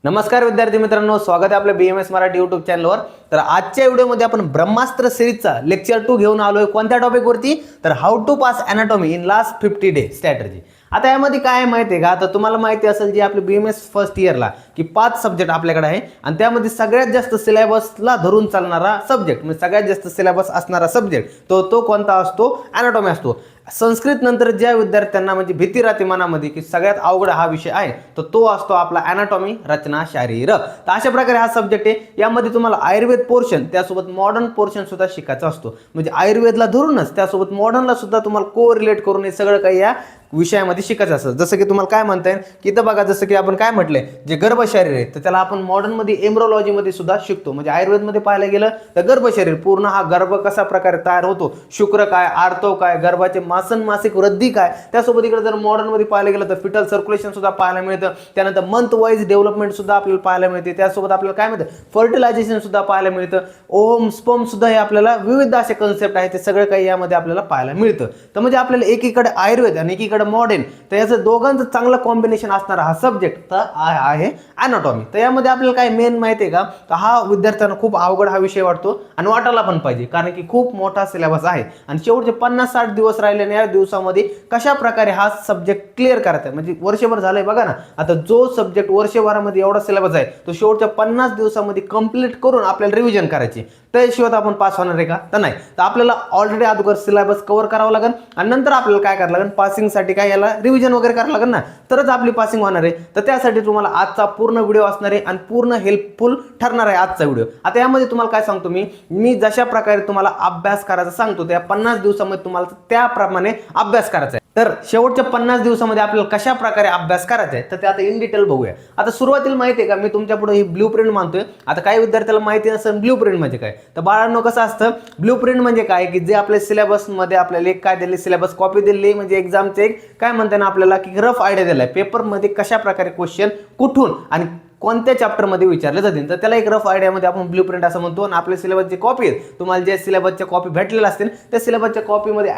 नमस्कार विद्यार्थी मित्रांनो, स्वागत आहे आपल्या BMS मराठी यूट्यूब चॅनलवर। तर आजच्या व्हिडिओमध्ये आपण ब्रह्मास्त्र सिरीजचा लेक्चर 2 घेऊन आलोय। कोणत्या टॉपिकवरती? तर how to pass anatomy in last 50 day strategy. आता यामध्ये काय आहे माहिती आहे का? आता तुम्हाला माहिती असेल जी आपली BMS फर्स्ट इयरला की 5 सब्जेक्ट आपल्याकडे आहे आणि त्यामध्ये सगळ्यात जास्त सिलेबसला धरून चालणारा सब्जेक्ट म्हणजे सगळ्यात जास्त सिलेबस असणारा सब्जेक्ट तो कोणता असतो? एनाटॉमी असतो। संस्कृत नंतर ज्या विद्यार्थ्यांना म्हणजे भीती राहते मनामध्ये की सगळ्यात अवघड हा विषय आहे तो असतो आपला एनाटॉमी, रचना शारीर। तर अशा प्रकारे हा सब्जेक्ट आहे। यामध्ये तुम्हाला आयुर्वेद पोर्शन त्यासोबत मॉडर्न पोर्शन सुद्धा शिकायचा असतो। म्हणजे आयुर्वेदला धरूनच त्यासोबत मॉडर्नला सुद्धा तुम्हाला कोरिलेट करून हे सगळं काही या विषयामध्ये शिकायचं असतं। जसं की तुम्हाला काय म्हणता येईल की इथं बघा, जसं की आपण काय म्हटलंय जे गर्भशरीर आहे तर त्याला आपण मॉडर्न मध्ये एम्ब्रोलॉजी मध्ये सुद्धा शिकतो। म्हणजे आयुर्वेद मध्ये पाहायला गेलं तर गर्भशरीर पूर्ण हा गर्भ कसा प्रकारे तयार होतो, शुक्र काय, आर्तव काय, गर्भाचे मासन मासिक वृद्धी काय, त्यासोबत इकडे जर मॉडर्न मध्ये पाहायला गेलं तर फिटल सर्क्युलेशन सुद्धा पाहायला मिळतं। त्यानंतर मंथ वाईज डेव्हलपमेंट सुद्धा आपल्याला पाहायला मिळते। त्यासोबत आपल्याला काय मिळतं, फर्टिलायझेशन सुद्धा पाहायला मिळतं। ओव्हम स्पर्म सुद्धा हे आपल्याला विविध असे कन्सेप्ट आहे ते सगळं काही यामध्ये आपल्याला पाहायला मिळतं। तर म्हणजे आपल्याला एकीकडे आयुर्वेद आणि एकीकडे मॉडर्न, तर याचं दोघांचं चांगलं कॉम्बिनेशन असणारा हा सब्जेक्ट तर आहे एनाटॉमी। तर यामध्ये आपल्याला काय मेन माहिती आहे का, तर हा विद्यार्थ्यांना खूप अवघड हा विषय वाटतो आणि वाटायला पण पाहिजे, कारण की खूप मोठा सिलेबस आहे आणि शेवटचे 50-60 दिवस राहिले आणि या दिवसामध्ये कशा प्रकारे हा सब्जेक्ट क्लिअर करायचा आहे। म्हणजे वर्षभर झालंय बघा ना, आता जो सब्जेक्ट वर्षभरामध्ये एवढा सिलेबस आहे तो शेवटच्या 50 दिवसामध्ये कंप्लीट करून आपल्याला रिव्हिजन करायची, त्याशिवाय आपण पास होणार आहे का? तर नाही। तर आपल्याला ऑलरेडी अगोदर सिलेबस कव्हर करावा लागेल आणि नंतर आपल्याला काय करावं लागेल, पासिंग साठी काय याला रिव्हिजन वगैरे करावं लागेल ना, तरच आपली पासिंग होणार आहे। तर त्यासाठी तुम्हाला आजचा पूर्ण व्हिडिओ असणार आहे आणि पूर्ण हेल्पफुल ठरणार आहे आजचा व्हिडिओ। आता यामध्ये तुम्हाला काय सांगतो मी जशा प्रकारे तुम्हाला अभ्यास करायचा सांगतो त्या 50 दिवसामध्ये तुम्हाला त्याप्रमाणे अभ्यास करायचा आहे। तर शेवटच्या 50 दिवसामध्ये आपल्याला कशा प्रकारे अभ्यास करायचा आहे तर ते आता इन डिटेल बघूया। आता सुरुवातीला माहिती आहे का, मी तुमच्या पुढे ही ब्लूप्रिंट मानतोय। आता काही विद्यार्थ्याला माहिती नसेल ब्लूप्रिंट म्हणजे काय, तर बाळांनो कसं असतं ब्लूप्रिंट म्हणजे काय की जे आपल्या सिलेबस मध्ये आपल्याला एक काय दिले, सिलेबस कॉपी दिली, म्हणजे एक्झामचे एक काय म्हणते ना आपल्याला की रफ आयडिया दिलाय पेपर मध्ये कशा प्रकारे क्वेश्चन कुठून आणि कोणत्या चॅप्टर मध्ये विचारले जातील, तर त्याला एक रफ आयडिया मध्ये आपण ब्लूप्रिंट असं म्हणतो। आणि आपल्या सिलेबसची कॉपी आहे, तुम्हाला जे सिलेबसच्या कॉपी भेटलेल्या असतील त्या सिलेबसच्या कॉपी मध्ये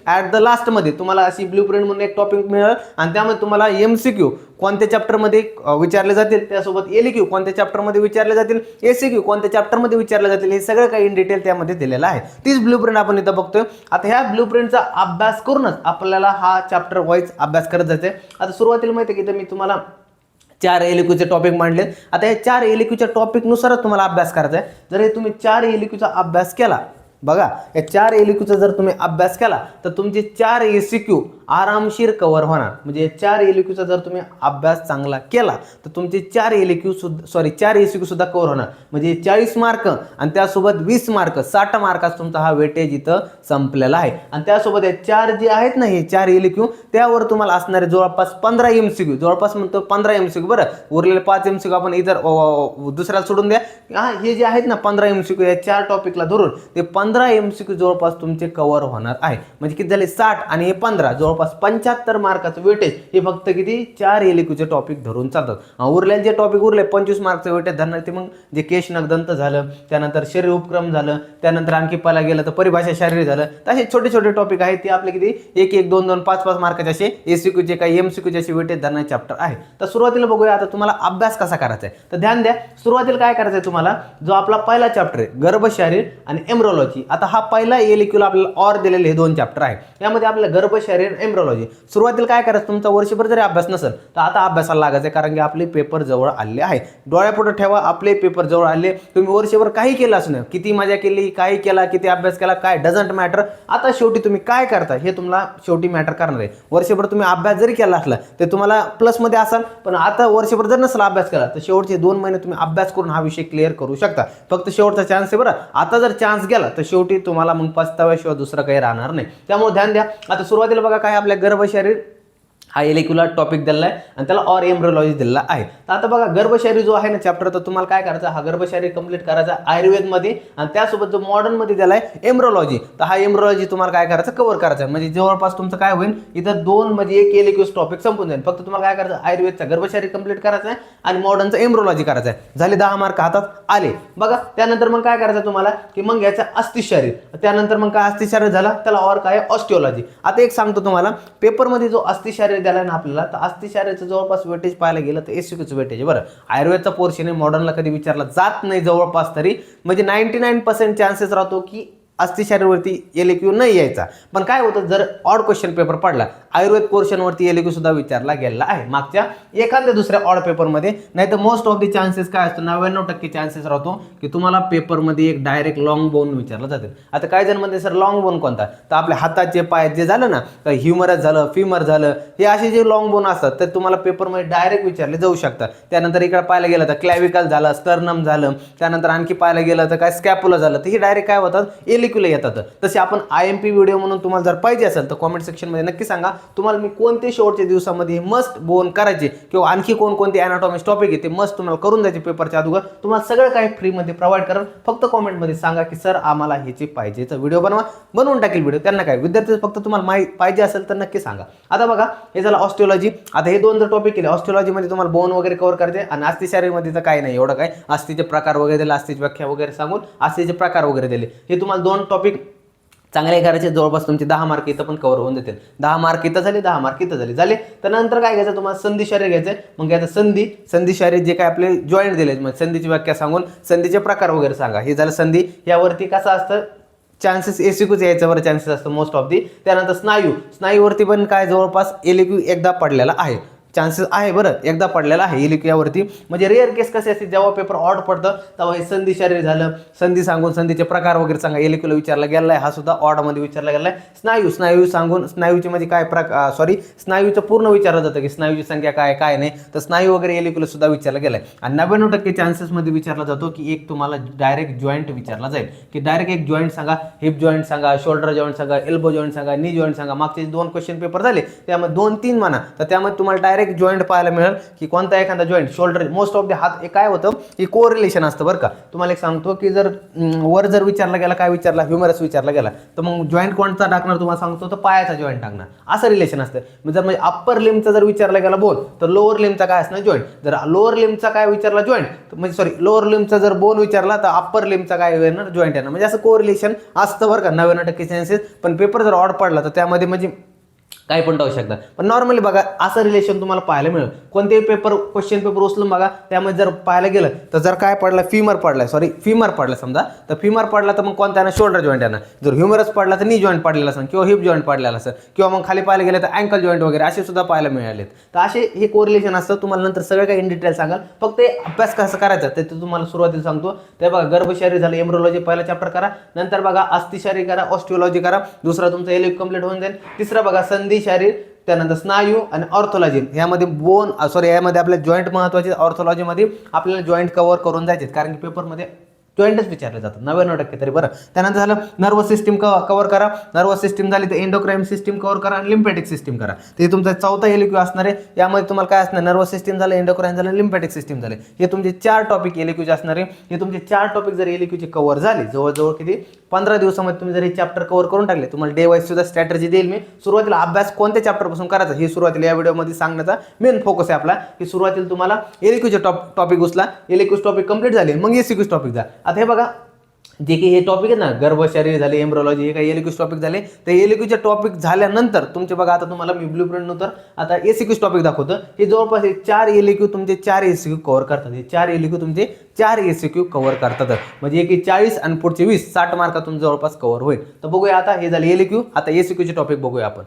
ऍट द लास्ट मध्ये तुम्हाला अशी ब्लूप्रिंट म्हणून एक टॉपिक मिळेल आणि त्यामध्ये तुम्हाला MCQ कोणत्या चॅप्टर मध्ये विचारले जातील, त्यासोबत LQ कोणत्या चॅप्टर मध्ये विचारले जातील, ACQ कोणत्या चॅप्टर मध्ये विचारले जातील, हे सगळं काही इन डिटेल त्यामध्ये दिलेलं आहे। तीच ब्लूप्रिंट आपण इथं बघतोय। आता ह्या ब्लूप्रिंटचा अभ्यास करूनच आपल्याला हा चॅप्टर वाईज अभ्यास करत जायचा आहे। आता सुरुवातीला माहिती आहे की मी तुम्हाला 4 LQ चे टॉपिक मांडले। आता हे 4 LQ च्या टॉपिक नुसारच तुम्हाला अभ्यास करायचा आहे। जर हे तुम्ही 4 LQ चा अभ्यास केला, बघा या 4 LQ चा जर तुम्ही अभ्यास केला तर तुमचे 4 ACQ आरामशीर कव्हर होणार। म्हणजे 4 LQ चा जर तुम्ही अभ्यास चांगला केला तर तुमचे 4 ACQ सुद्धा कव्हर होणार। म्हणजे 40 मार्क आणि त्यासोबत 20 मार्क 60 मार्काचा तुमचा हा वेटेज इथं संपलेला आहे। आणि त्यासोबत हे 4 जे आहेत ना, हे 4 LQ त्यावर तुम्हाला असणारे जवळपास 15 MCQ, जवळपास म्हणतो 15 MCQ, बरं उरलेले 5 MCQ आपण इतर दुसऱ्याला सोडून द्या। हे जे आहेत ना 15 MCQ या 4 टॉपिकला धरून ते 15 MCQ जवळपास तुमचे कव्हर होणार आहे। म्हणजे किती झाले 60 आणि हे 15 जवळपास 75 मार्काचं वेटेज हे फक्त किती 4 LQ चे टॉपिक धरून चालतात। उरलेले जे टॉपिक उरले 25 मार्कचं वेटेज धरणार ते मग जे केश नगदंत झालं, त्यानंतर शरीर उपक्रम झालं, त्यानंतर आणखी पाहायला गेलं तर परिभाषा शारीर झालं, तर असे छोटे छोटे टॉपिक आहेत ते आपले किती 1-1, 2-2, 5-5 मार्काचे असे ACQ चे काही MCQ चे असे वेटेज धरणारे चॅप्टर आहे। तर सुरुवातीला बघूया आता तुम्हाला अभ्यास कसा करायचा आहे। तर ध्यान द्या, सुरुवातीला काय करायचं आहे तुम्हाला, जो आपला पहिला चॅप्टर आहे गर्भशरीर आणि एम्ब्रोलॉजी। आता हा पहिला LQ ला आपल्याला और दिलेले हे 2 चॅप्टर आहे। यामध्ये आपल्याला गर्भशरीर एम्ब्रोलॉजी सुरुवातीला काय करायचं, तुमचा वर्षभर जरी अभ्यास नसेल तर आता अभ्यासाला लागायचं, कारण की आपले पेपर जवळ आले आहे। डोळ्यापुढे ठेवा, आपले पेपर जवळ आले। तुम्ही वर्षभर काही केलं असं नाही, किती मजा केली, काही केला, किती अभ्यास केला, काय डझंट मॅटर। आता शेवटी तुम्ही काय करता हे तुम्हाला शेवटी मॅटर करणार आहे। वर्षभर तुम्ही अभ्यास जरी केला असला ते तुम्हाला प्लस मध्ये असाल, पण आता वर्षभर जर नसला अभ्यास केला तर शेवटचे 2 महिने तुम्ही अभ्यास करून हा विषय क्लिअर करू शकता। फक्त शेवटचा चान्स आहे बरं। आता जर चान्स गेला तर शेवटी तुम्हाला मग पस्ताव्याशिवाय दुसरं काही राहणार नाही। त्यामुळे ध्यान द्या। आता सुरुवातीला बघा काय आपल्या गर्भशरीर हा LQ ला टॉपिक दिलेला आहे आणि त्याला और एम्ब्रोलॉजी दिलेला आहे। तर आता बघा गर्भशरीर जो आहे ना चॅप्टर, तर तुम्हाला काय करायचं, हा गर्भशरीर कंप्लीट करायचा आयुर्वेद मध्ये आणि त्यासोबत जो मॉडर्न मध्ये दिलाय एम्ब्रोलॉजी, तर हा एम्ब्रोलॉजी तुम्हाला काय करायचं, कव्हर करायचा। म्हणजे जवळपास तुमचं काय होईल इथं 2 म्हणजे 1 LQ टॉपिक संपून जाईल। फक्त तुम्हाला काय करायचं, आयुर्वेदचा गर्भशरीर कंप्लीट करायचा आहे आणि मॉडर्नचा एम्ब्रोलॉजी करायचा आहे। झाले 10 मार्क हातात आले बघा। त्यानंतर मग काय करायचं तुम्हाला की मग याचा अस्थिशरीर, त्यानंतर मग काय अस्थिशरीर झाला त्याला और काय ऑस्टिओलॉजी। आता एक सांगतो तुम्हाला, पेपर मध्ये जो अस्थिशरीर द्यायला ना आपल्याला, तर अस्थिशारीचं जवळपास वेटेज पाहायला गेलं तर एससीक्यूचं वेटेज बरं. आयुर्वेदचा पोर्शन आहे, मॉडर्नला कधी विचारला जात नाही जवळपास तरी, म्हणजे 99% चान्सेस राहतो की अस्थिशारीवरती एलक्यू नाही यायचा. पण काय होतं, जर ऑड क्वेश्चन पेपर पडला आयुर्वेद पोर्शनवरती एलक्यू सुद्धा विचारला गेला आहे मागच्या एखाद्या दुसऱ्या ऑड पेपरमध्ये. नाही तर मोस्ट ऑफ द चान्सेस काय असतो, 99% चान्सेस राहतो की तुम्हाला पेपरमध्ये एक डायरेक्ट लॉंग बोन विचारला जाते. आता काय जण म्हणते सर लॉंग बोन कोणता, तर आपल्या हाताचे पाय जे झालं ना, तर ह्युमरस झालं, फिमर झालं, हे असे जे लॉंग बोन असतात तर तुम्हाला पेपरमध्ये डायरेक्ट विचारले जाऊ शकतात. त्यानंतर इकडे पाहायला गेलं तर क्लॅविकल झालं, स्टर्नम झालं, त्यानंतर आणखी पाहायला गेलं तर काय स्कॅपुला झालं, तर हे डायरेक्ट काय होतात एलक्यूला येतात. तसे आपण IMP व्हिडिओ म्हणून तुम्हाला जर पाहिजे असेल तर कॉमेंट सेक्शनमध्ये नक्की सांगा, तुम्हाला मी कोणते शेवटच्या दिवसामध्ये मस्ट बोन करायचे किंवा आणखी कोणकोणते अॅनाटॉमिक्स टॉपिक आहे ते मस्ट तुम्हाला करून द्यायचे पेपरच्या अगोदर. तुम्हाला सगळं काही फ्रीमध्ये प्रोव्हाइड करा. फक्त कॉमेंटमध्ये सांगा की सर आम्हाला ह्याची पाहिजेचा व्हिडिओ बनवा, बनवून टाकेल व्हिडिओ. त्यांना काय विद्यार्थी फक्त तुम्हाला पाहिजे असेल तर नक्की सांगा. आता बघा हे झालं ऑस्टिओलॉजी. आता हे दोन जर टॉपिक केले, ऑस्टिओलॉजीमध्ये तुम्हाला बोन वगैरे कव्हर करायचे आणि अस्थिशारीमध्ये तर काही नाही एवढं काय, अस्थिचे प्रकार वगैरे दिले, अस्थिची व्याख्या वगैरे सांगून अस्थिचे प्रकार वगैरे दिले. हे तुम्हाला दोन टॉपिक चांगले करायचे, जवळपास तुमचे 10 मार्क इथं पण कव्हर होऊन देतील. 10 मार्क इथं झाले, 10 मार्क इथं झाले. तर नंतर काय घ्यायचं तुम्हाला, संधिशारी घ्यायचं. मग घ्यायचं संधिशारी जे काय आपले जॉईंट दिले, मग संधीची व्याख्या सांगून संधीचे प्रकार वगैरे सांगा. हे झालं संधी. यावरती कसं असतं चान्सेस एसक्यूच यायचं बरं, चान्सेस असतं मोस्ट ऑफ दी. त्यानंतर स्नायूवरती पण काय जवळपास एलक्यू एकदा पडलेला आहे, चान्सेस आहे बरं, एकदा पडलेला आहे एलक्यूवरती. म्हणजे रेअर केस कसे असते, जेव्हा पेपर ऑड पडतं तेव्हा हे संधिशारी झालं, संधी सांगून संधीचे प्रकार वगैरे सांगा, एलक्यूला विचारला गेला आहे, हा सुद्धा ऑडमध्ये विचारला गेला आहे. स्नायू सांगून स्नायूची म्हणजे काय स्नायूचं पूर्ण विचारलं जातं की स्नायूची संख्या काय नाही, तर स्नायू वगैरे एलक्यूला सुद्धा विचारला गेला आहे. आणि 99% चान्सेसमध्ये विचारला जातो की एक तुम्हाला डायरेक्ट जॉईंट विचारला जाईल की डायरेक्ट एक जॉईंट सांगा, हिप जॉईंट सांगा, शोल्डर जॉईंट सांगा, एल्बो जॉईंट सांगा, नी जॉईंट सांगा. मागचे 2 क्वेश्चन पेपर झाले त्यामध्ये 2-3 म्हणा, तर त्यामध्ये तुम्हाला डायरेक्ट जॉईंट पाहायला मिळेल की कोणता एखादा joint, shoulder most of the हात काय होतं की कोरिलेशन असतं बरं का. तुम्हाला एक सांगतो की जर वर जर विचारला गेला, काय विचारला, ह्युमरस विचारला गेला, तर मग जॉईंट कोणता टाकणार तुम्हाला सांगतो, तर पायाचा जॉईंट टाकणार, असं रिलेशन असतं. जर म्हणजे अप्पर लिमचा जर विचारला गेला बोन, तर लोअर लिमचा काय असणार जॉईंट. जर लोअर लिमचा काय विचारला जॉईंट, म्हणजे सॉरी लोअर लिमचा जर बोन विचारला तर अप्पर लिमचा काय येणार जॉईंट येणार. म्हणजे असं कोरिलेशन असतं बरं का, 99% चान्सेस. पण पेपर जर ऑड पडला तर त्यामध्ये म्हणजे काही पण टाकू शकता. पण नॉर्मली बघा असं रिलेशन तुम्हाला पाहायला मिळेल. कोणतेही क्वेश्चन पेपर उचलून बघा, त्यामध्ये जर पाहायला गेलं तर जर काय पडला, फिमर पडला समजा, तर फिमर पडला तर मग कोणता ना शोल्डर जॉईंट येणार. जर ह्युमरस पडला तर नी जॉईंट पडलेला असेल किंवा हिप जॉईंट पडलेला असेल, किंवा मग खाली पाहायला गेलं तर अँकल जॉईंट वगैरे असे सुद्धा पाहायला मिळालेत. तर असे हे कोरिलेशन असतं. तुम्हाला नंतर सगळं काही इन डिटेल सांगाल, फक्त अभ्यास कसं करायचा ते तुम्हाला सुरुवातीला सांगतो. ते बघा गर्भशारी झालं, एम्ब्रोलॉजी पहिला चॅप्टर करा, नंतर बघा अस्थिशारी करा, ऑस्टिओलॉजी करा, दुसरा तुमचा एलक्यू कंप्लीट होऊन जाईल. तिसरा बघा संधिशारी, त्यानंतर स्नायू आणि ऑर्थोलॉजी. यामध्ये यामध्ये आपल्या जॉईंट महत्वाचे, ऑर्थोलॉजीमध्ये आपल्याला जॉईंट कव्हर करून जायचे, कारण की पेपरमध्ये जॉईंटच विचारले जातात 99% तरी बरं. त्यानंतर झालं नर्वस सिस्टीम कव्हर करा, नर्वस सिस्टीम झाली तर एंडोक्राईन सिस्टीम कव्हर करा आणि लिम्फॅटिक सिस्टीम करा. ते तुमचा चौथा एलक्यू असणार आहे. यामध्ये तुम्हाला काय असणार, नर्वस सिस्टीम झालं, एंडोक्राईन झालं, लिम्फॅटिक सिस्टीम झाले. हे तुमचे 4 टॉपिक एलक्यूचे असणार आहे. हे तुमचे 4 टॉपिक जर एलक्यूचे कव्हर झाले, जवळजवळ किती 15 दिवसामध्ये तुम्ही जर हे चॅप्टर कव्हर करून टाकले, तुम्हाला डे वाईज सुद्धा स्ट्रॅटेजी देईल मी. सुरुवातीला अभ्यास कोणत्या चॅप्टरपासून करायचा हे सुरुवातीला या व्हिडिओमध्ये सांगण्याचा मेन फोकस आहे आपला, की सुरुवातीला तुम्हाला एलक्यूचे टॉपिक उचला, एलक्यूचे टॉपिक कंप्लीट झाले, मग एसक्यूचे टॉपिक जा. आता हे बघा जे की हे टॉपिक आहे ना, गर्भशारी झाले, एम्ब्रोलॉजी, हे काही एलक्यूचे टॉपिक झाले. तर एलक्यूचे टॉपिक झाल्यानंतर तुमचे बघा आता तुम्हाला मी ब्लूप्रिंट नंतर आता एसक्यूचे टॉपिक दाखवतं. हे जवळपास 4 एलक्यू तुमचे 4 एसक्यू कव्हर करतात. हे 4 एलक्यू तुमचे 4 एसक्यू कव्हर करतात. म्हणजे एक 40 आणि पुढचे 20, 60 मार्कातून जवळपास कव्हर होईल. तर बघूया आता हे झाले एलक्यू. आता एसक्यूचे टॉपिक बघूया आपण.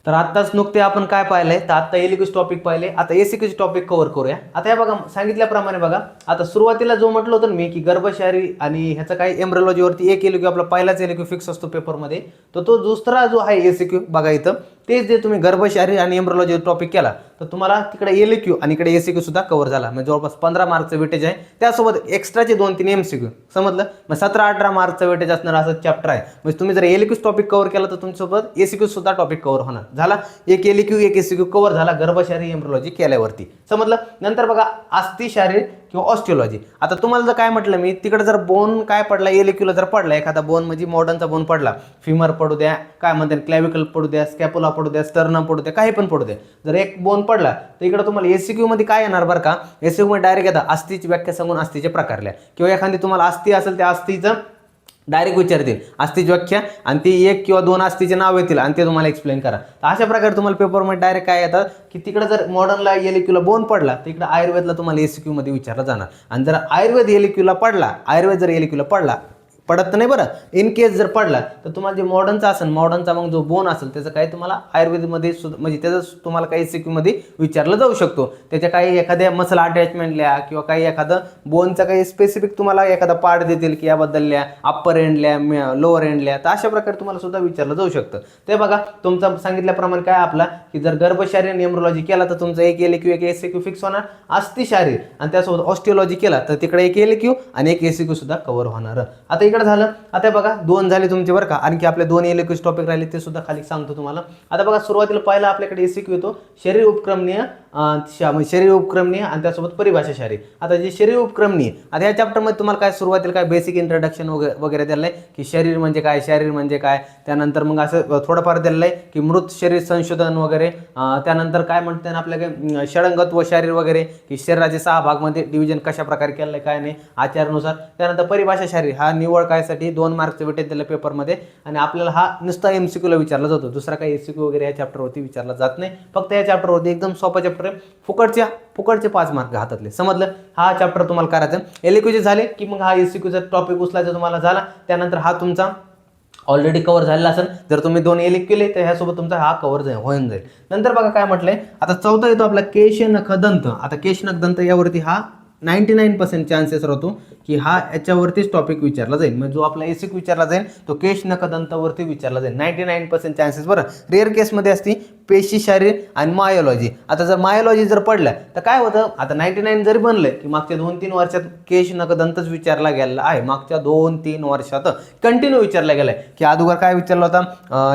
तर आत्ताच नुकते आपण काय पाहिलंय, तर आता एलक्यूचे टॉपिक पाहिले, आता एसक्यूचे टॉपिक कव्हर करूया. आता हे बघा सांगितल्याप्रमाणे बघा, आता सुरुवातीला जो म्हटलं होतं मी की गर्भशारी आणि ह्याचा काय एम्ब्रोलॉजीवरती एक एलक्यू आपला पहिलाच एलक्यू फिक्स असतो पेपरमध्ये. तर तो दुसरा जो आहे एसक्यू बघा इथं, तेच जे तुम्ही गर्भशारी आणि एम्ब्रोलॉजी टॉपिक केला तर तुम्हाला तिकडे एलक्यू आणि इकडे एसक्यू सुद्धा कव्हर झाला. म्हणजे जवळपास 15 मार्कचं वेटेज आहे. त्यासोबत एक्स्ट्राचे 2-3 एमसीक्यू, समजलं. मग 17-18 मार्कचं वेटेज असणार असं चॅप्टर आहे. म्हणजे तुम्ही जर एलक्यूच टॉपिक कव्हर केला तर तुमच्यासोबत एसक्यू सुद्धा टॉपिक कव्हर होणार. झाला एक एलक्यू एक एसक्यू कव्हर झाला गर्भशारी एम्ब्रोलॉजी केल्यावरती, समजलं. नंतर बघा अस्थिशारी किंवा ऑस्टिओलॉजी. आता तुम्हाला जर काय म्हटलं मी, तिकडे जर बोन काय पडला, एलक्यूला जर पडला एखादा बोन, म्हणजे मॉडर्नचा बोन पडला, फिमर पडू द्या, काय म्हणतात क्लॅविकल पडू द्या, स्कॅपुला पडू द्या, स्टर्नम पडू द्या, काही पण पडू द्या, जर एक बोन पडला तर इकडे तुम्हाला एसक्यू मध्ये काय येणार बरं का, एसक्यू मध्ये डायरेक्ट येतात अस्थिची व्याख्या सांगून अस्थिचे प्रकार लिहा, किंवा एखादी तुम्हाला अस्थि असेल त्या अस्थीचं डायरेक्ट विचारतील अस्थिची व्याख्या आणि ती एक किंवा दोन अस्थिचे नाव येतील आणि ते तुम्हाला एक्सप्लेन करा. तर अशा प्रकारे तुम्हाला पेपरमध्ये डायरेक्ट काय येतात की तिकडे जर मॉडर्नला एलिक्यूला बोन पडला तर इकडे आयुर्वेदला तुम्हाला एसीक्यू मध्ये विचारला जाणार. आणि जर आयुर्वेद एलिक्यूला पडला, आयुर्वेद जर एलिक्यूला पडत तर नाही बरं, इन केस जर पडला तर तुम्हाला जे मॉडर्नचा असेल, मॉडर्नचा मग जो बोन असेल त्याचं काही तुम्हाला आयुर्वेदमध्ये म्हणजे त्याचं तुम्हाला काही एसीक्यू मध्ये विचारलं जाऊ शकतो. त्याच्या काही एखाद्या मसल अटॅचमेंट लिहा किंवा काही एखादं बोनचा काही स्पेसिफिक तुम्हाला एखादा पार्ट देतील की याबद्दल लिहा, अप्पर एंड लिहा, लोअर एंड लिहा. तर अशा प्रकारे तुम्हाला सुद्धा विचारलं जाऊ शकतं. ते बघा तुमचं सांगितल्याप्रमाणे काय आपला की जर गर्भशारीर आणि एम्ब्रोलॉजी केला तर तुमचं एक एलिक्यू एक एसीक्यू फिक्स होणार. अस्थिशारीर आणि त्यासोबत ऑस्टिओलॉजी केला तर तिकडे एक एलिक्यू आणि एक एसीक्यू सुद्धा कव्हर होणार. आता झालं. आता बघा दोन झाले तुमचे बरं का, आणखी आपले दोन एलिक्यूज टॉपिक राहिले ते सुद्धा खाली सांगतो तुम्हाला. आता बघा सुरुवातीला पहिला आपल्याकडे एसीक्यू येतो शरीर उपक्रमणीय आणि त्यासोबत परिभाषाशारी. आता जे शरीर उपक्रमणीय, आता या चॅप्टरमध्ये तुम्हाला काय सुरुवातीला काय बेसिक इंट्रोडक्शन वगैरे दिलं आहे की शरीर म्हणजे काय, शरीर म्हणजे काय, त्यानंतर मग असं थोडंफार दिलं आहे की मृत शरीर संशोधन वगैरे, त्यानंतर काय म्हणतात आपल्या षडंगत व शरीर वगैरे की शरीराचे 6 भागमध्ये डिव्हिजन कशा प्रकारे केलं आहे काय नाही आचारानुसार. त्यानंतर परिभाषाशारी हा निवड कायसाठी 2 मार्कचे भेटेल त्याला पेपरमध्ये आणि आपल्याला हा नुसता एमसीक्यूला विचारला जातो, दुसरा काही एमसीक्यू वगैरे या चॅप्टरवरती विचारला जात नाही. फक्त या चॅप्टरवरती एकदम सोपा चॅप्टर आहे, फुकटचे 5 मार्क हातातले. समजलं? हा चॅप्टर तुम्हाला करायचा. एलिक्यूचे झाले की मग हा एमसीक्यूचा टॉपिक उचलायचा तुम्हाला झाला. त्यानंतर हा तुमचा ऑलरेडी कव्हर झालेला असेल. जर तुम्ही 2 एलिक केले तर ह्यासोबत तुमचा हा कव्हर होऊन जाईल. नंतर बघा काय म्हटलंय, आता चौथा येतो आपला केश नख दंत. आता केश नख दंत यावरती हा 99% चान्सेस राहतो की हा याच्यावरतीच टॉपिक विचारला जाईल. म्हणजे जो आपला एसिक विचारला जाईल तो केश नख दंतावरती विचारला जाईल. 99% चान्सेस. बरं, रेअर केसमध्ये असती पेशी शारीर आणि मायोलॉजी. आता जर मायोलॉजी जर पडलं तर काय होतं, आता 99 जरी बनलं की मागच्या 2-3 वर्षात केश नख दंतच विचारला गेला आहे. मागच्या 2-3 वर्षात कंटिन्यू विचारला गेलाय की अगोदर काय विचारलं होता,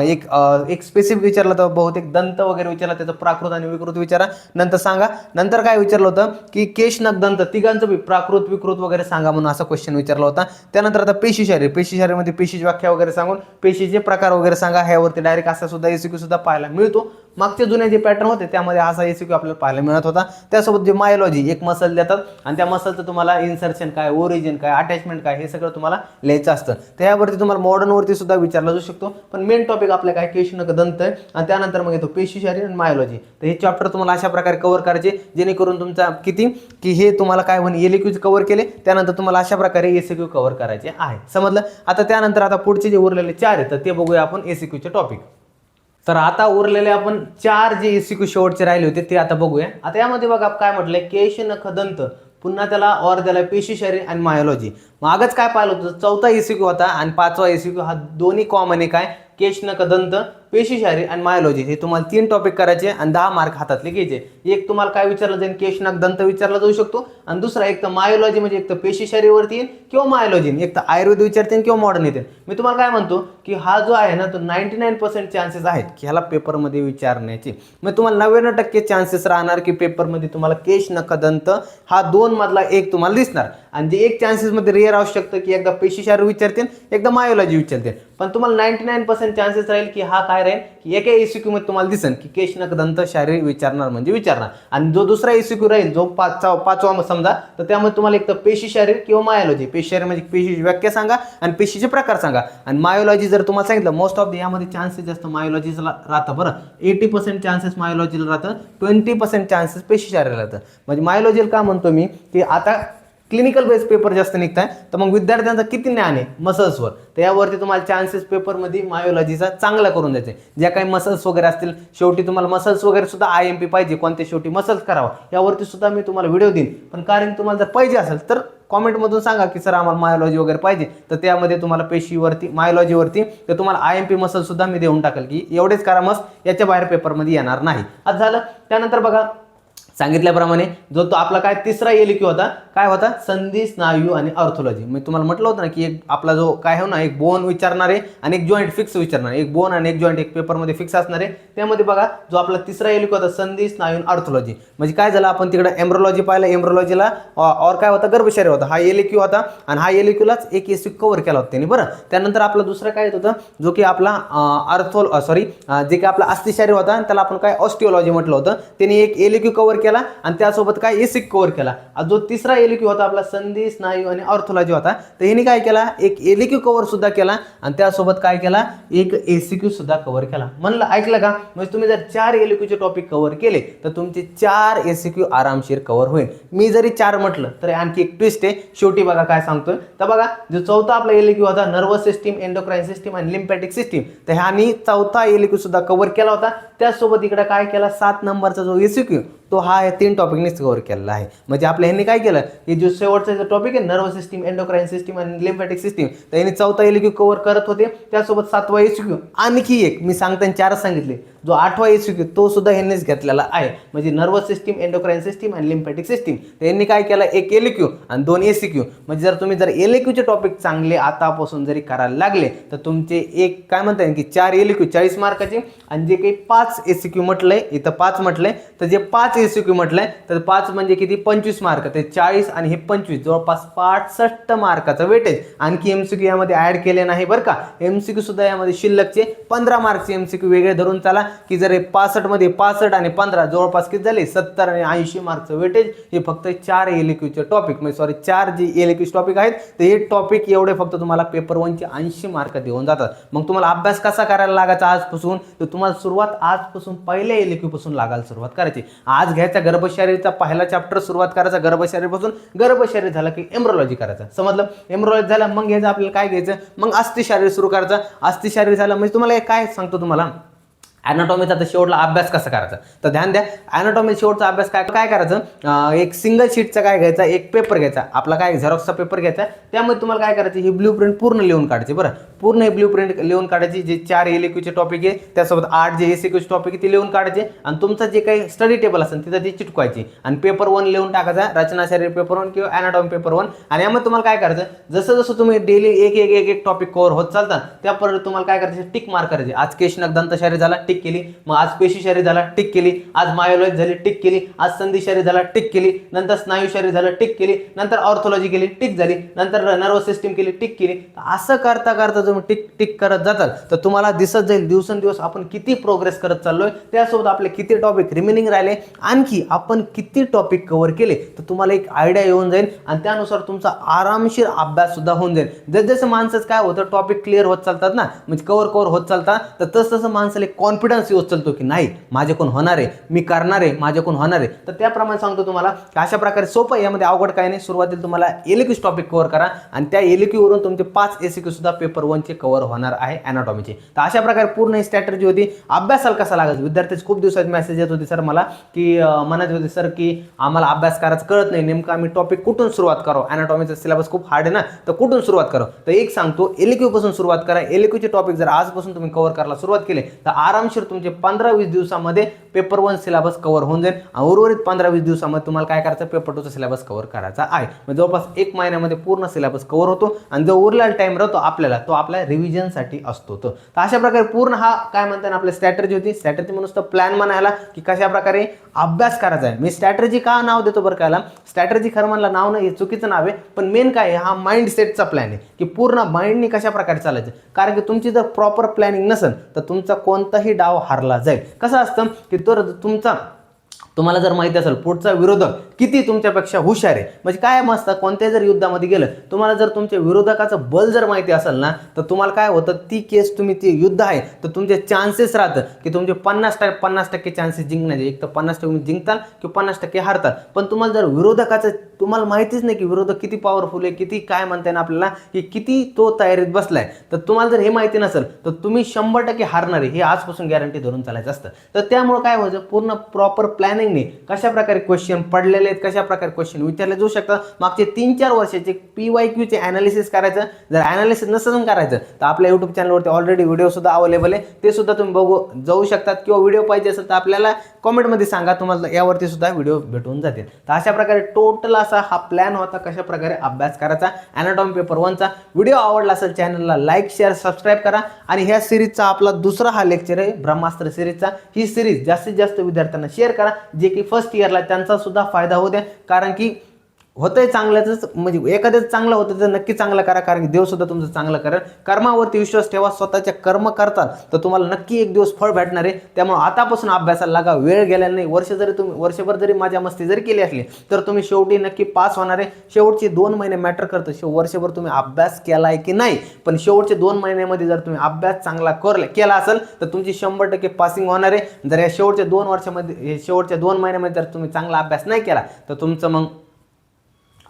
एक स्पेसिफिक विचारलं होतं, बहुतेक दंत वगैरे विचारला, त्याचं प्राकृत आणि विकृत विचारा, नंतर सांगा. नंतर काय विचारलं होतं की केश नख दंत तिघांचं प्राकृत विकृत वगैरे सांगा म्हणून असा क्वेश्चन विचारला होता. त्यानंतर आता पेशी शारीरमध्ये पेशीची व्याख्या वगैरे सांगून पेशीचे प्रकार वगैरे सांगा, ह्यावरती डायरेक्ट असा सुद्धा एसीक्यू सुद्धा पाहायला मिळतो. मागचे जुने जे पॅटर्न होते त्यामध्ये असा एसीक्यू आपल्याला पाहायला मिळत होता. त्यासोबत जे मायोलॉजी एक मसल देतात आणि त्या मसलचं तुम्हाला इन्सर्शन काय, ओरिजिन काय, अटॅचमेंट काय हे सगळं तुम्हाला लिहायचं असतं. त्यावरती तुम्हाला मॉडर्नवरती सुद्धा विचारला जाऊ शकतो. पण मेन टॉपिक आपल्या काय केश नख दंत आहे आणि त्यानंतर मग येतो पेशी शारीर आणि मायोलॉजी. तर हे चॅप्टर तुम्हाला अशा प्रकारे कव्हर करायचे जेणेकरून तुमचा की हे तुम्हाला काय होईल, एलिक्यूज कव्हर केले त्यानंतर तुम्हाला अशा प्रकारे एसीक्यू कव्हर करायचे आहे. समजलं? आता त्यानंतर आता पुढचे जे उरलेले 4 आहेत ते बघूया आपण एसीक्यूचे टॉपिक. तर आता उरलेले आपण 4 जे एसीक्यू शेवटचे राहिले होते ते आता बघूया. आता यामध्ये बघा काय म्हटलंय, केश नख दंत, पुन्हा त्याला और त्याला पेशी शारीर आणि मायोलॉजी. मागच काय पाहिलं होतं, चौथा एसीक्यू होता आणि 5वा एसीक्यू हा दोन्ही कॉमन आहे काय, केश नख दंत, पेशी शारीर आणि मायोलॉजी. हे तुम्हाला 3 टॉपिक करायचे आणि 10 मार्क हातातले घ्यायचे. एक तुम्हाला काय विचारलं जाईल, केश नख दंत विचारला जाऊ शकतो आणि दुसरा एक तर मायोलॉजी म्हणजे एक तर पेशी शारीरवरती येईल किंवा मायोलॉजी, एक तर आयुर्वेद विचारते किंवा मॉडर्न येते. मी तुम्हाला काय म्हणतो की हा जो आहे ना तो 99% चान्सेस आहेत की ह्याला पेपरमध्ये विचारण्याचे. मग तुम्हाला 99% चान्सेस राहणार की पेपरमध्ये तुम्हाला केश नख दंत हा 2 मधला एक तुम्हाला दिसणार आणि जे एक चान्सेसमध्ये रेअर असू शकतं की एकदा पेशी शारीर विचारतील एकदा मायोलॉजी विचारतील. पण तुम्हाला 99% चान्सेस राहील की हा काय राहील की एका एसीक्यू मध्ये तुम्हाला दिसेल की केश नख दंत शारीर विचारणार म्हणजे विचारणार. आणि जो दुसरा एसीक्यू राहील जो 5वा समजा तर त्यामध्ये तुम्हाला एक तर पेशी शारीर किंवा मायोलॉजी. पेशी शारीर म्हणजे पेशीची व्याख्या सांगा आणि पेशीचे प्रकार सांगा. आणि मायोलॉजी जर तुम्हाला सांगितलं मोस्ट ऑफ यामध्ये चान्सेस जास्त मायोलॉजीला राहतं. बरं, 80% चान्सेस मायोलॉजीला राहतं, 20% चान्सेस पेशी शारीर राहतं. म्हणजे मायोलॉजीला का म्हणतो मी की आता क्लिनिकल बेस पेपर जास्त निघताय तर मग विद्यार्थ्यांचा किती ज्ञान आहे मसल्सवर, तर यावरती तुम्हाला चान्सेस पेपरमध्ये मायोलॉजीचा चांगला करून द्यायचे. ज्या काही मसल्स वगैरे असतील, शेवटी तुम्हाला मसल्स वगैरे सुद्धा IMP पाहिजे, कोणते शेवटी मसल्स करावा यावरती सुद्धा मी तुम्हाला व्हिडिओ देईन. पण कारण तुम्हाला जर पाहिजे असेल तर कॉमेंटमधून सांगा की सर आम्हाला मायोलॉजी वगैरे पाहिजे, तर त्यामध्ये तुम्हाला पेशीवरती मायोलॉजीवरती तर तुम्हाला IMP मसल सुद्धा मी देऊन टाकेल की एवढेच करा, मस्त याच्या बाहेर पेपरमध्ये येणार नाही. आज झालं. त्यानंतर बघा सांगितल्याप्रमाणे जो तो आपला काय तिसरा एलिक्यू होता, काय होता, संधी स्नायू आणि ऑर्थोलॉजी. मी तुम्हाला म्हटलं होतं ना की एक आपला जो काय हो ना एक बोन विचारणारे आणि एक जॉईंट फिक्स विचारणारे, एक बोन आणि एक जॉईंट एक पेपरमध्ये फिक्स असणारे. त्यामध्ये बघा जो आपला तिसरा एलिक्यू होता संधी स्नायू आणि ऑर्थोलॉजी. म्हणजे काय झालं, आपण तिकडे एम्ब्रोलॉजी पाहिलं, एम्ब्रोलॉजीला और काय होता, गर्भशरीर होता, हा एलिक्यू होता आणि हा एलिक्यूलाच एक एसिक्यू कव्हर केला होता त्यांनी. बरं, त्यानंतर आपला दुसरा काय येत होता जो की आपला जे काय आपला अस्थिशारीर होता त्याला आपण काय ऑस्टिओलॉजी म्हटलं होतं. त्यांनी एक एलिक्यू कव्हर केला आणि त्यासोबत काय एसिक कव्हर केला. जो तिसरा एलक्यू होता आपला संधी, स्नायू आणि ऑर्थोलॉजी होता. तर ह्याने काय केला, एक एलक्यू कव्हर सुद्धा केला आणि त्यासोबत काय केला, एक एसीक्यू सुद्धा कव्हर केला. म्हणलं ऐकलं का, म्हणजे तुम्ही जर 4 एलक्यूचे टॉपिक कव्हर केले तर तुमचे 4 एसीक्यू आरामशीर कव्हर होईल. मी जरी 4 म्हटलं तर आणखी एक ट्विस्ट आहे शेवटी, बघा काय सांगतोय. तर बघा जो चौथा आपला एलक्यू होता नर्वस सिस्टीम, एंडोक्राइन सिस्टीम आणि लिम्फॅटिक सिस्टीम, तर ह्यानी चौथा एलक्यू सुद्धा कव्हर केला होता. त्यासोबत इकडे काय केला, 7 नंबरचा जो एसीक्यू तो हा 3 टॉपिकनेच कव्हर केलेला आहे. म्हणजे आपल्या ह्यांनी काय केलं, की जो शेवटचा जो टॉपिक आहे नर्वस सिस्टीम, एंडोक्राइन सिस्टीम आणि लिम्फॅटिक सिस्टीम, तर यांनी चौथा एलक्यू कव्हर करत होते. त्यासोबत 7वा एसीक्यू आणखी एक मी सांगताना 4 सांगितले, जो 8वा एसीक्यू तो सुद्धा यांनीच घेतलेला आहे. म्हणजे नर्वस सिस्टीम, एंडोक्राइन सिस्टीम आणि लिम्फॅटिक सिस्टीम, तर यांनी काय केलं, एक एलक्यू आणि 2 एसीक्यू. म्हणजे जर तुम्ही एलक्यूचे टॉपिक चांगले आतापासून जरी करायला लागले तर तुमचे एक काय म्हणता येईल की 4 एलक्यू 40 मार्काचे आणि जे काही 5 एसीक्यू म्हटलंय, इथं 5 म्हटलंय, तर जे 5 एसीक्यू म्हटलंय तर 5 म्हणजे किती, 25 मार्क, ते 40 आणि हे 25, जवळपास 65 मार्काचं वेटेज. आणखी एमसीक्यू यामध्ये ऍड केले नाही बरं का. एमसीक्यू सुद्धा यामध्ये शिल्लकचे 15 मार्कचे एमसीक्यू वेगळे धरून चला, की जर 65 मध्ये 65 आणि 15 जवळपास किती झाले, 70 आणि 80 मार्कचं वेटेज. हे फक्त 4 एलक्यूचे टॉपिक, म्हणजे सॉरी 4 जे एलक्यू टॉपिक आहेत तर हे टॉपिक एवढे फक्त तुम्हाला पेपर 1चे 80 मार्क देऊन जातात. मग तुम्हाला अभ्यास कसा करायला लागायचा आजपासून, तर तुम्हाला सुरुवात आजपासून पहिल्या एलक्यू पासून लागायला सुरुवात करायची. आज घ्यायचा गर्भशरीरचा पहिला चॅप्टर सुरुवात करायचा गर्भशरीरपासून. गर्भशरीर झाला की एम्ब्रोलॉजी करायचा, समजलं. एम्ब्रोलॉजी झाला मग घ्यायचं आपल्याला काय घ्यायचं, मग अस्थिशारीर सुरू करायचा. अस्थिशारीर झाला म्हणजे तुम्हाला काय सांगतो, तुम्हाला ॲनाटॉमीचा आता शेवटला अभ्यास कसा करायचा, तर ध्यान द्या. ॲनाटॉमी शेवटचा अभ्यास काय करायचं, एक सिंगल शीटचा काय घ्यायचा, एक पेपर घ्यायचा आपला, काय झेरॉक्सचा पेपर घ्यायचा. त्यामध्ये तुम्हाला काय करायचं, ही ब्ल्यू प्रिंट पूर्ण लिहून काढायची. बरं, पूर्ण हे ब्ल्यू प्रिंट लिहून काढायची. जे 4 एलक्यूचे टॉपिक आहे त्यासोबत 8 जे एसीक्यूचे टॉपिक आहे ते लिहून काढायचे आणि तुमचं जे काही स्टडी टेबल असेल तिथं ती चिटकवायची आणि पेपर 1 लिहून टाकायचा, रचना शरीर पेपर 1 किंवा ॲनाटॉमी पेपर 1. आणि यामध्ये तुम्हाला काय करायचं, जसं जसं तुम्ही डेली एक टॉपिक कव्हर होत चालता त्यापर्यंत तुम्हाला काय करायचं, टिक मार्क करायचे. आज केशनक दंतशारीर झाला, टिक केली. मग आज पेशी शरीर झाला, टिक केली. आज मायोलॉजी झाली, टिक केली. आज संधी शरीर झाला, टिक केली. नंतर स्नायू शरीर झालं, टिक केली. नंतर ऑर्थोलॉजी केली, टिक झाली. नंतर नर्वस सिस्टीम केली, टिक केली. असं करता करता तुम्ही टिक टिक करत जाताल तर तुम्हाला दिसत जाईल दिवसेंदिवस आपण किती प्रोग्रेस करत चाललोय. त्यासोबत आपले किती टॉपिक रिमेनिंग राहिले, आणखी आपण किती टॉपिक कव्हर केले, तर तुम्हाला एक आयडिया येऊन जाईल आणि त्यानुसार तुमचा आरामशीर अभ्यास सुद्धा होऊन जाईल. जसं माणसाचं काय होतं, टॉपिक क्लिअर होत चालतात ना, म्हणजे कव्हर होत चालतात, तर तसं माणसाला कॉन्फिडन्स येत चालतो की नाही माझ्याकडून होणार आहे, मी करणार आहे, माझ्याकडून होणार आहे. तर त्याप्रमाणे सांगतो तुम्हाला अशा प्रकारे सोपं आहे, यामध्ये अवघड काय नाही. सुरुवातीला तुम्हाला एलक्यू टॉपिक कव्हर करा आणि त्या एलक्यू वरून तुमचे 5 एसीक्यू सुद्धा पेपर 1चे कव्हर होणार आहे ॲनाटॉमीचे. तर अशा प्रकारे पूर्ण ही स्ट्रॅटेजी होती. अभ्यासाला कसा लागायचा, विद्यार्थ्यांचे खूप दिवसात मेसेज येत होते सर मला, की म्हणत होते सर की आम्हाला अभ्यास करायचं कळत नाही, नेमकं आम्ही टॉपिक कुठून सुरुवात करावं, ॲनाटॉमीचा सिलेबस खूप हार्ड आहे ना, तर कुठून सुरुवात करावं. तर एक सांगतो, एलक्यू पासून सुरुवात करा. एलक्यूचे टॉपिक जर आजपासून तुम्ही कव्हर करायला सुरुवात केली तर आरामशीर तुमचे 15-20 दिवसामध्ये पेपर 1 सिलेबस कव्हर होऊन जाईल. उर्वरित 15-20 दिवसामध्ये तुम्हाला काय करायचं, पेपर 2चा सिलेबस कव्हर करायचा आहे. म्हणजे जवळपास 1 महिन्यामध्ये पूर्ण सिलेबस कव्हर होतो आणि जो उरलेला टाइम राहतो आपल्याला तो आपल्या रिव्हिजनसाठी असतो. तर अशा प्रकारे पूर्ण हा काय म्हणतात आपली स्ट्रॅटेजी होती. स्ट्रॅटेजी म्हणून प्लॅन म्हणायला की कशा प्रकारे अभ्यास करायचा आहे. मी स्ट्रॅटेजी का नाव देतो बरं का, स्ट्रॅटेजी खरं म्हणलं नाव नाही, हे चुकीचं नाव आहे, पण मेन काय आहे, हा माइंड सेटचा प्लॅन आहे की पूर्ण माइंडनी कशा प्रकारे चालायचं. कारण की तुमची जर प्रॉपर प्लॅनिंग नसेल तर तुमचा कोणताही डाव हारला जाईल. कसं असतं की तुम्हाला जर माहिती असेल पुढचा विरोधक किती तुमच्यापेक्षा हुशार आहे, म्हणजे काय मस्त कोणत्याही जर युद्धामध्ये गेलं, तुम्हाला जर तुमच्या विरोधकाचं बल जर माहिती असेल ना, तर तुम्हाला काय होतं, ती केस तुम्ही ते युद्ध आहे तर तुमचे चान्सेस राहतं की तुमचे 50% चान्सेस जिंकण्याचे. एक तर 50% तुम्ही जिंकताल किंवा 50% हारताल. पण तुम्हाला जर विरोधकाचं तुम्हाला माहितीच नाही की विरोधक किती पॉवरफुल आहे, किती काय म्हणताय ना आपल्याला की किती तो तयारीत बसलाय, तर तुम्हाला जर हे माहिती नसेल तर तुम्ही 100% हारणार आहे, हे आजपासून गॅरंटी धरून चालायचं असतं. तर त्यामुळे काय व्हायचं, पूर्ण प्रॉपर प्लॅनिंगने कशा प्रकारे क्वेश्चन पडलेले आहेत, कशा प्रकारे क्वेश्चन विचारले जाऊ शकतात, मागचे 3-4 वर्षाचे PYQचे ॲनालिसिस करायचं. जर ॲनालिसिस नसेल करायचं तर आपल्या यूट्यूब चॅनलवरती ऑलरेडी व्हिडिओ सुद्धा अवेलेबल आहे, ते सुद्धा तुम्ही बघू जाऊ शकतात. किंवा व्हिडिओ पाहिजे असेल तर आपल्याला कॉमेंटमध्ये सांगा, तुम्हाला यावरती सुद्धा व्हिडिओ भेटून जातील. तर अशा प्रकारे टोटल असा हा प्लॅन होता कशा प्रकारे अभ्यास करायचा ॲनाटॉमी पेपर 1चा. व्हिडिओ आवडला असेल चॅनलला लाईक शेअर सबस्क्राईब करा. आणि ह्या सिरीजचा आपला दुसरा हा लेक्चर आहे ब्रह्मास्त्र सिरीजचा. ही सिरीज जास्तीत जास्त विद्यार्थ्यांना शेअर करा, जे की फर्स्ट इयरला त्यांचा सुद्धा फायदा होऊ द्या. कारण की होतंय चांगल्याच, म्हणजे एखाद्याच चांगलं होतं तर नक्की चांगलं करा, कारण की देव सुद्धा तुमचं चांगलं करेल. कर्मावरती विश्वास ठेवा, स्वतःच्या कर्म करताल तर तुम्हाला नक्की एक दिवस फळ भेटणार आहे. त्यामुळे आतापासून अभ्यासाला लागा, वेळ गेलेला नाही. वर्षभर जरी माझ्या मस्ती जरी केली असली तर तुम्ही शेवटी नक्की पास होणार आहे. शेवटचे 2 महिने मॅटर करतं, वर्षभर तुम्ही अभ्यास केलाय की नाही, पण शेवटचे 2 महिन्यामध्ये जर तुम्ही अभ्यास चांगला केला असेल तर तुमची 100% पासिंग होणार आहे. जर या शेवटच्या 2 वर्षामध्ये, शेवटच्या 2 महिन्यामध्ये जर तुम्ही चांगला अभ्यास नाही केला तर तुमचं मग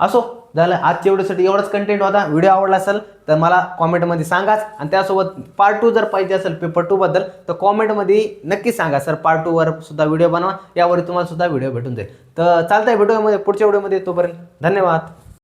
असो झालं. आजच्या व्हिडिओसाठी एवढंच कंटेंट होता. व्हिडिओ आवडला असेल तर मला कॉमेंटमध्ये सांगाच, आणि त्यासोबत पार्ट 2 जर पाहिजे असेल पेपर 2 बद्दल तर कॉमेंटमध्ये नक्की सांगा सर, पार्ट 2 वर सुद्धा व्हिडिओ बनवा, यावर तुम्हाला सुद्धा व्हिडिओ भेटून जाईल. तर चालतंय, व्हिडिओमध्ये पुढच्या व्हिडिओमध्ये, तोपर्यंत धन्यवाद.